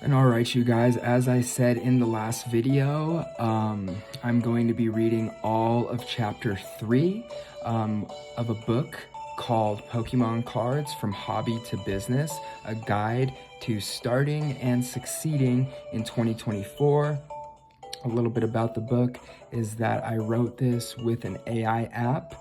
And all right, you guys, as I said in the last video, I'm going to be reading all of chapter 3 of a book called Pokemon Cards from Hobby to Business, a guide to starting and succeeding in 2024. A little bit about the book is that I wrote this with an AI app.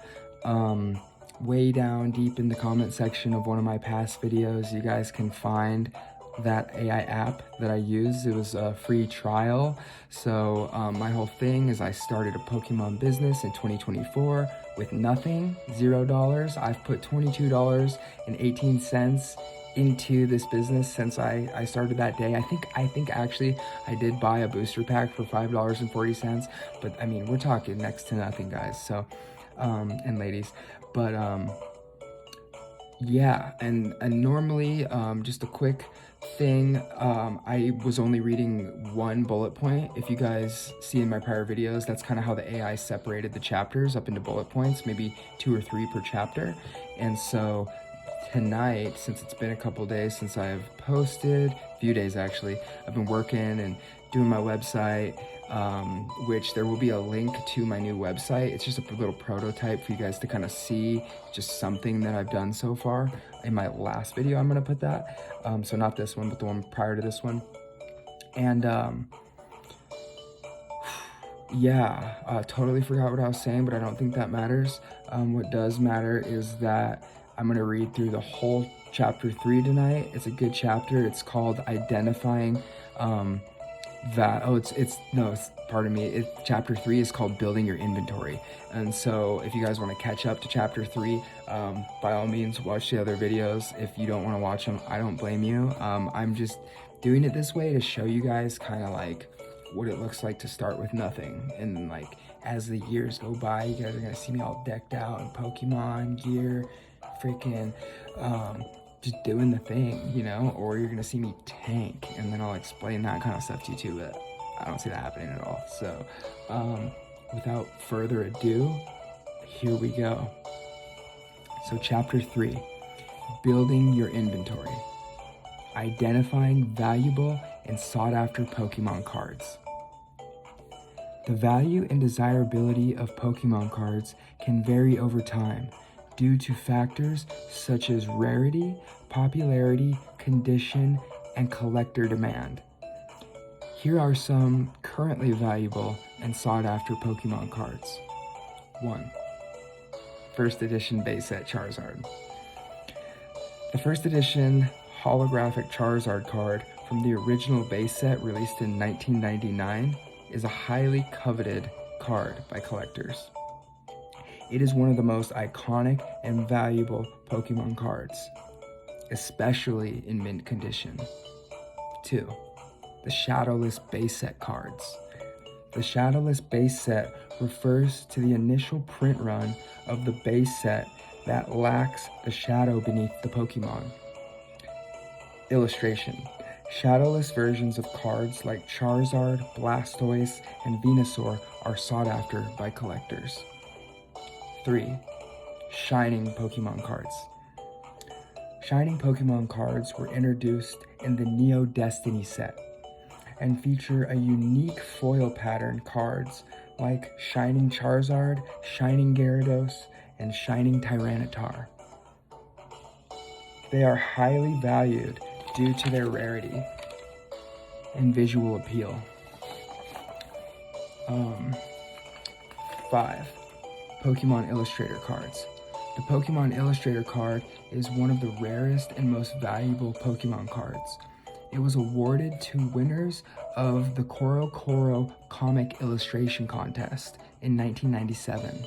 Way down deep in the comment section of one of my past videos, you guys can find that AI app that I used. It was a free trial. So my whole thing is I started a Pokemon business in 2024 with nothing, $0. I've put $22.18 into this business since I started that day. I think actually I did buy a booster pack for $5.40, but I mean, we're talking next to nothing, guys. So and ladies, but yeah, and normally, just a quick thing, I was only reading one bullet point. If you guys see in my prior videos, that's kind of how the AI separated the chapters up into bullet points, maybe 2 or 3 per chapter. And so tonight, since it's been a couple days since I've posted, a few days actually, I've been working and doing my website, which there will be a link to my new website. It's just a little prototype for you guys to kind of see just something that I've done so far. In my last video, I'm gonna put that. So not this one, but the one prior to this one. And yeah, totally forgot what I was saying, but I don't think that matters. What does matter is that I'm gonna read through the whole chapter 3 tonight. It's a good chapter. It's called Identifying chapter 3 is called Building Your Inventory. And so if you guys want to catch up to chapter 3, by all means watch the other videos. If you don't want to watch them, I don't blame you. I'm just doing it this way to show you guys kind of like what it looks like to start with nothing. And like as the years go by, you guys are gonna see me all decked out in Pokemon gear, freaking just doing the thing, you know, or you're gonna see me tank, and then I'll explain that kind of stuff to you too, but I don't see that happening at all. So without further ado, here we go. So chapter 3, building your inventory, identifying valuable and sought after Pokemon cards. The value and desirability of Pokemon cards can vary over time due to factors such as rarity, popularity, condition, and collector demand. Here are some currently valuable and sought after Pokemon cards. 1. First edition base set Charizard. The first edition holographic Charizard card from the original base set released in 1999 is a highly coveted card by collectors. It is one of the most iconic and valuable Pokemon cards, especially in mint condition. 2. The Shadowless base set cards. The Shadowless base set refers to the initial print run of the base set that lacks the shadow beneath the Pokemon. Illustration. Shadowless versions of cards like Charizard, Blastoise, and Venusaur are sought after by collectors. 3. Shining Pokemon cards. Shining Pokemon cards were introduced in the Neo Destiny set and feature a unique foil pattern cards like Shining Charizard, Shining Gyarados, and Shining Tyranitar. They are highly valued due to their rarity and visual appeal. 5. Pokemon Illustrator cards. The Pokemon Illustrator card is one of the rarest and most valuable Pokemon cards. It was awarded to winners of the CoroCoro Comic Illustration Contest in 1997.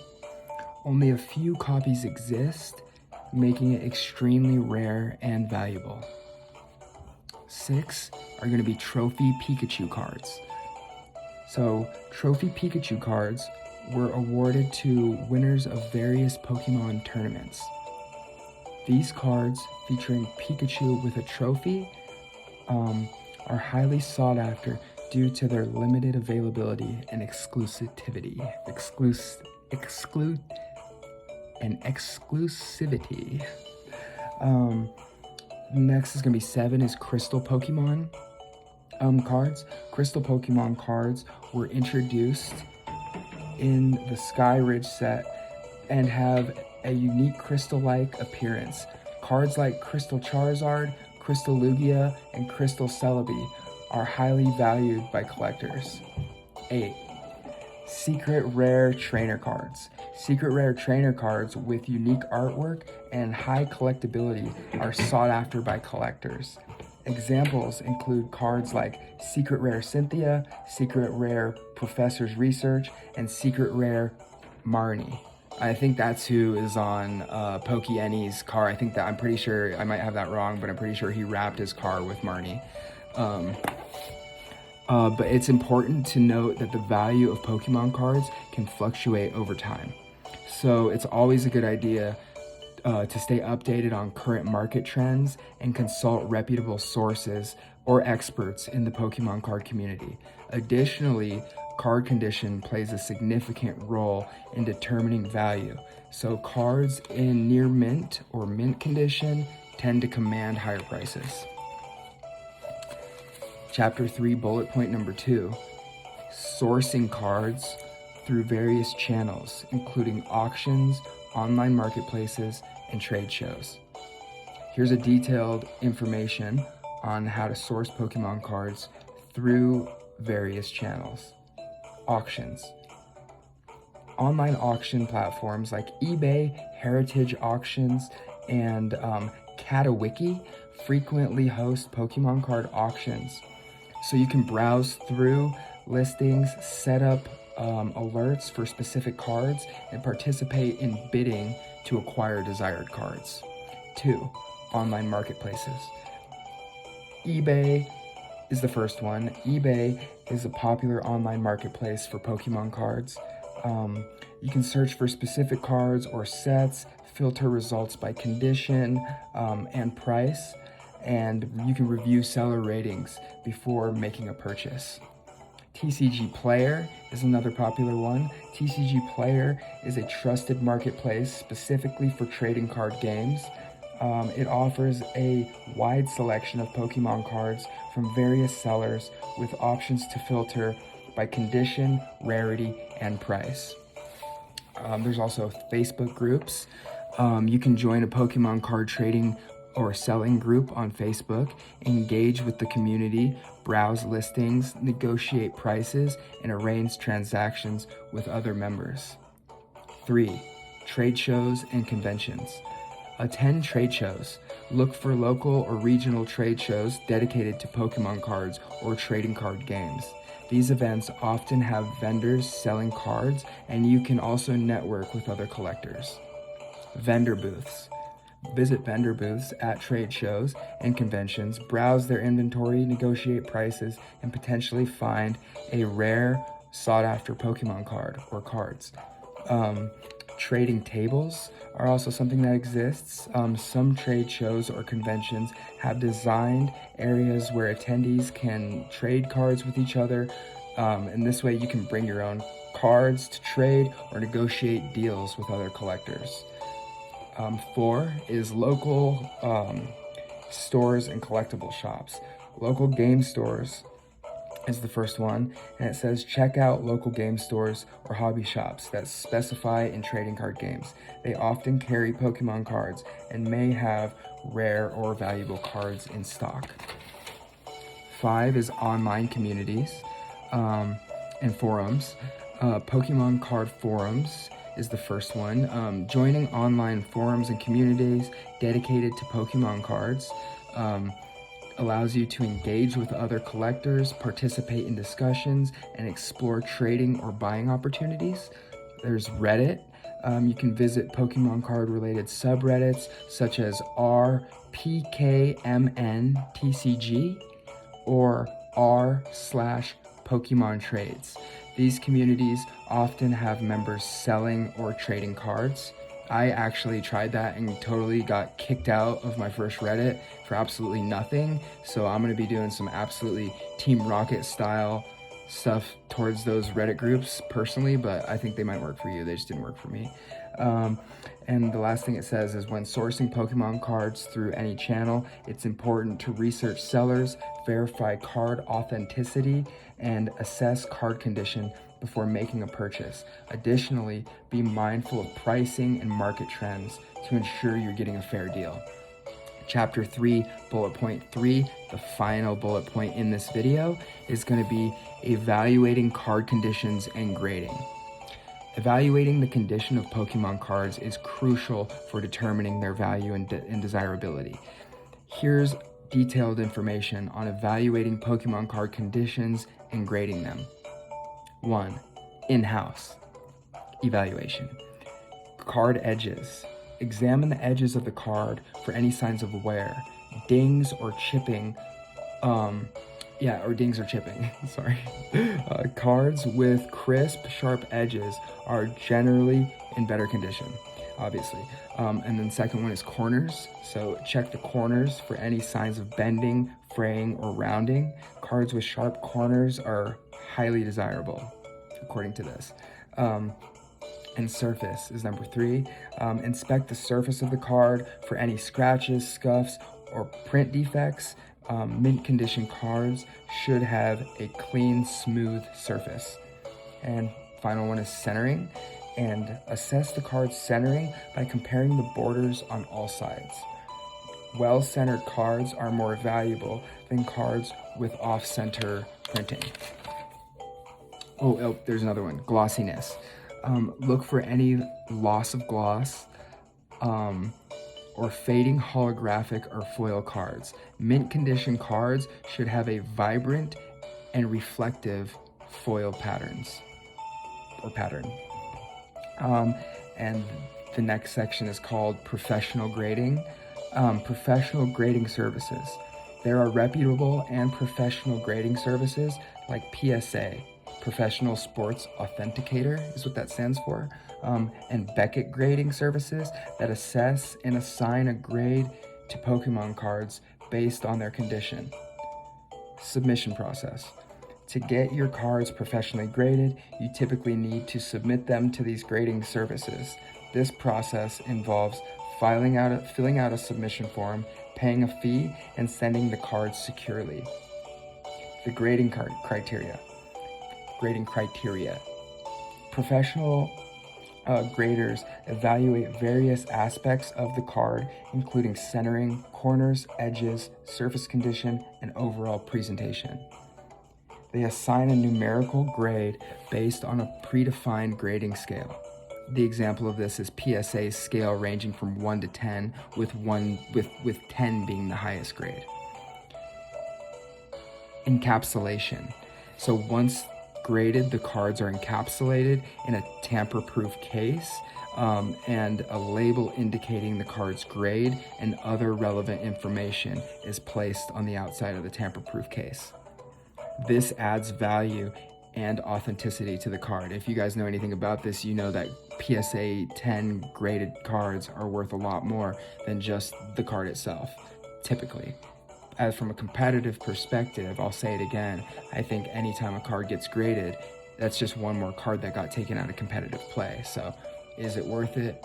Only a few copies exist, making it extremely rare and valuable. 6 are going to be Trophy Pikachu cards. So, Trophy Pikachu cards were awarded to winners of various Pokemon tournaments. These cards, featuring Pikachu with a trophy, are highly sought after due to their limited availability and exclusivity. Next is going to be 7 is Crystal Pokemon. cards. Crystal Pokemon cards were introduced in the Sky Ridge set and have a unique crystal-like appearance. Cards like Crystal Charizard, Crystal Lugia, and Crystal Celebi are highly valued by collectors. 8. Secret Rare Trainer Cards. Secret Rare Trainer Cards with unique artwork and high collectability are sought after by collectors. Examples include cards like Secret Rare Cynthia, Secret Rare Professor's Research, and Secret Rare Marnie. I think that's who is on Pokieny's car. I'm pretty sure, I might have that wrong, but I'm pretty sure he wrapped his car with Marnie. But it's important to note that the value of Pokemon cards can fluctuate over time. So it's always a good idea to stay updated on current market trends and consult reputable sources or experts in the Pokemon card community. Additionally, card condition plays a significant role in determining value. So cards in near mint or mint condition tend to command higher prices. Chapter 3, bullet point number 2, sourcing cards through various channels, including auctions, online marketplaces, and trade shows. Here's a detailed information on how to source Pokemon cards through various channels. Auctions. Online auction platforms like eBay, Heritage Auctions, and Katawiki frequently host Pokemon card auctions. So you can browse through listings, set up alerts for specific cards, and participate in bidding to acquire desired cards. 2. Online marketplaces. eBay is the first one. eBay is a popular online marketplace for Pokemon cards. You can search for specific cards or sets, filter results by condition and price, and you can review seller ratings before making a purchase. TCG Player is another popular one. TCG Player is a trusted marketplace specifically for trading card games. It offers a wide selection of Pokemon cards from various sellers with options to filter by condition, rarity, and price. There's also Facebook groups. You can join a Pokemon card trading or selling group on Facebook, engage with the community, browse listings, negotiate prices, and arrange transactions with other members. 3. Trade shows and conventions. Attend trade shows. Look for local or regional trade shows dedicated to Pokemon cards or trading card games. These events often have vendors selling cards, and you can also network with other collectors. Vendor booths. Visit vendor booths at trade shows and conventions, browse their inventory, negotiate prices, and potentially find a rare, sought-after Pokemon card or cards. Trading tables are also something that exists. Some trade shows or conventions have designed areas where attendees can trade cards with each other, and this way you can bring your own cards to trade or negotiate deals with other collectors. 4 is local stores and collectible shops. Local game stores is the first one, and it says check out local game stores or hobby shops that specify in trading card games. They often carry Pokemon cards and may have rare or valuable cards in stock. 5 is online communities and forums. Pokemon card forums is the first one. Joining online forums and communities dedicated to Pokemon cards allows you to engage with other collectors, participate in discussions, and explore trading or buying opportunities. There's Reddit. You can visit Pokemon card related subreddits such as r/PKMNTCG or r/Pokemon Trades. These communities often have members selling or trading cards. I actually tried that and totally got kicked out of my first Reddit for absolutely nothing. So I'm going to be doing some absolutely Team Rocket style stuff towards those Reddit groups personally, but I think they might work for you. They just didn't work for me. And the last thing it says is when sourcing Pokemon cards through any channel, it's important to research sellers, verify card authenticity, and assess card condition before making a purchase. Additionally, be mindful of pricing and market trends to ensure you're getting a fair deal. Chapter 3, bullet point 3, the final bullet point in this video, is going to be evaluating card conditions and grading. Evaluating the condition of Pokemon cards is crucial for determining their value and desirability. Here's detailed information on evaluating Pokemon card conditions and grading them. 1. In-house evaluation. Card edges. Examine the edges of the card for any signs of wear, dings or chipping. Dings or chipping, sorry. Cards with crisp, sharp edges are generally in better condition, obviously. And then second one is corners. So check the corners for any signs of bending, fraying, or rounding. Cards with sharp corners are highly desirable, according to this. And surface is number 3. Inspect the surface of the card for any scratches, scuffs, or print defects. Mint condition cards should have a clean, smooth surface. And final one is centering. And assess the card's centering by comparing the borders on all sides. Well-centered cards are more valuable than cards with off-center printing. Oh, there's another one, glossiness. Look for any loss of gloss, or fading holographic or foil cards. Mint condition cards should have a vibrant and reflective foil pattern. And the next section is called professional grading. Professional grading services. There are reputable and professional grading services like PSA, Professional Sports Authenticator is what that stands for, and Beckett grading services that assess and assign a grade to Pokemon cards based on their condition. Submission process. To get your cards professionally graded, you typically need to submit them to these grading services. This process involves filling out a submission form, paying a fee, and sending the cards securely. The grading criteria. Professional graders evaluate various aspects of the card, including centering, corners, edges, surface condition, and overall presentation. They assign a numerical grade based on a predefined grading scale. The example of this is PSA's scale ranging from 1 to 10, with 10 being the highest grade. Encapsulation. So once graded, the cards are encapsulated in a tamper-proof case, and a label indicating the card's grade and other relevant information is placed on the outside of the tamper-proof case. This adds value and authenticity to the card. If you guys know anything about this, you know that PSA 10 graded cards are worth a lot more than just the card itself, typically. As from a competitive perspective, I'll say it again, I think anytime a card gets graded, that's just one more card that got taken out of competitive play. So is it worth it?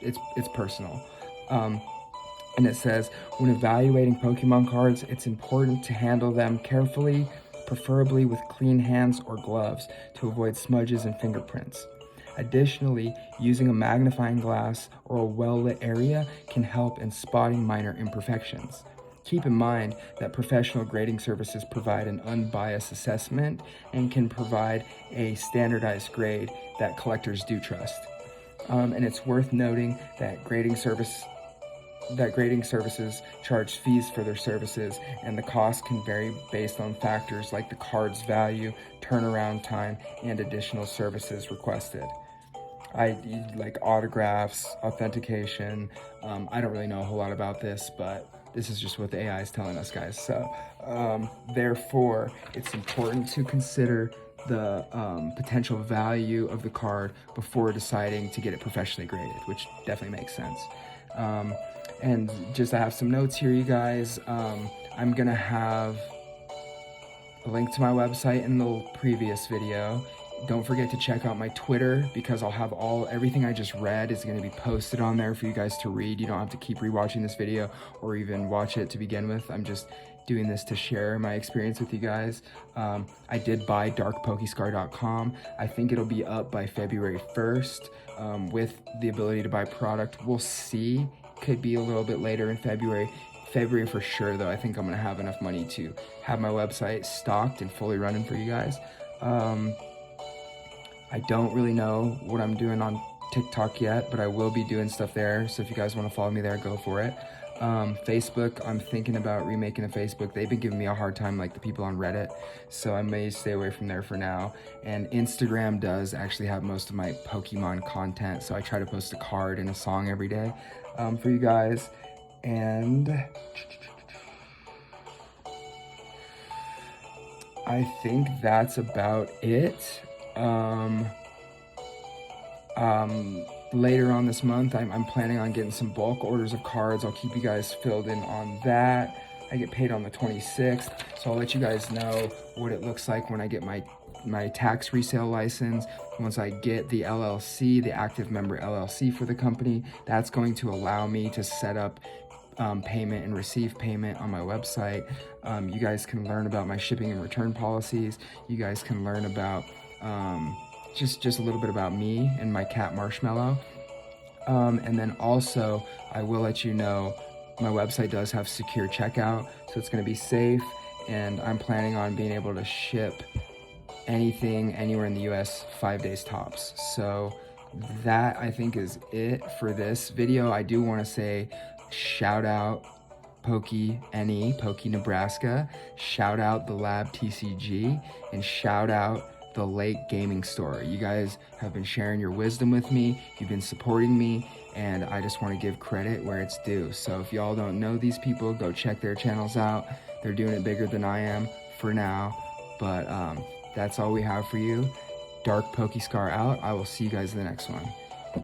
It's personal. And it says, when evaluating Pokemon cards, it's important to handle them carefully, preferably with clean hands or gloves to avoid smudges and fingerprints. Additionally, using a magnifying glass or a well-lit area can help in spotting minor imperfections. Keep in mind that professional grading services provide an unbiased assessment and can provide a standardized grade that collectors do trust. And it's worth noting that grading services charge fees for their services, and the cost can vary based on factors like the card's value, turnaround time, and additional services requested. Like autographs, authentication. I don't really know a whole lot about this, but this is just what the AI is telling us, guys. So therefore, it's important to consider the potential value of the card before deciding to get it professionally graded, which definitely makes sense. And just I have some notes here, you guys. I'm gonna have a link to my website in the previous video, Don't forget to check out my Twitter, because I'll have everything I just read is going to be posted on there for you guys to read. You don't have to keep rewatching this video or even watch it to begin with. I'm just doing this to share my experience with you guys. I did buy darkpokescar.com. I think it'll be up by February 1st with the ability to buy product. We'll see. Could be a little bit later in February. February for sure, though. I think I'm gonna have enough money to have my website stocked and fully running for you guys. I don't really know what I'm doing on TikTok yet, but I will be doing stuff there. So if you guys want to follow me there, go for it. Facebook, I'm thinking about remaking a Facebook. They've been giving me a hard time, like the people on Reddit, so I may stay away from there for now. And Instagram does actually have most of my Pokemon content, so I try to post a card and a song every day for you guys. And I think that's about it. Later on this month, I'm planning on getting some bulk orders of cards. I'll keep you guys filled in on that. I get paid on the 26th, so I'll let you guys know what it looks like when I get my tax resale license. Once I get the LLC, the active member LLC for the company, that's going to allow me to set up payment and receive payment on my website. You guys can learn about my shipping and return policies. You guys can learn about just a little bit about me and my cat Marshmallow. And then also, I will let you know, my website does have secure checkout, so it's going to be safe, and I'm planning on being able to ship anything anywhere in the US 5 days tops. So that, I think, is it for this video. I do want to say shout out Pokey Nebraska, shout out the Lab TCG, and shout out the Lake Gaming Store. You guys have been sharing your wisdom with me, you've been supporting me, and I just want to give credit where it's due. So if y'all don't know these people, go check their channels out. They're doing it bigger than I am for now, but that's all we have for you. Dark Pokescar out. I will see you guys in the next one.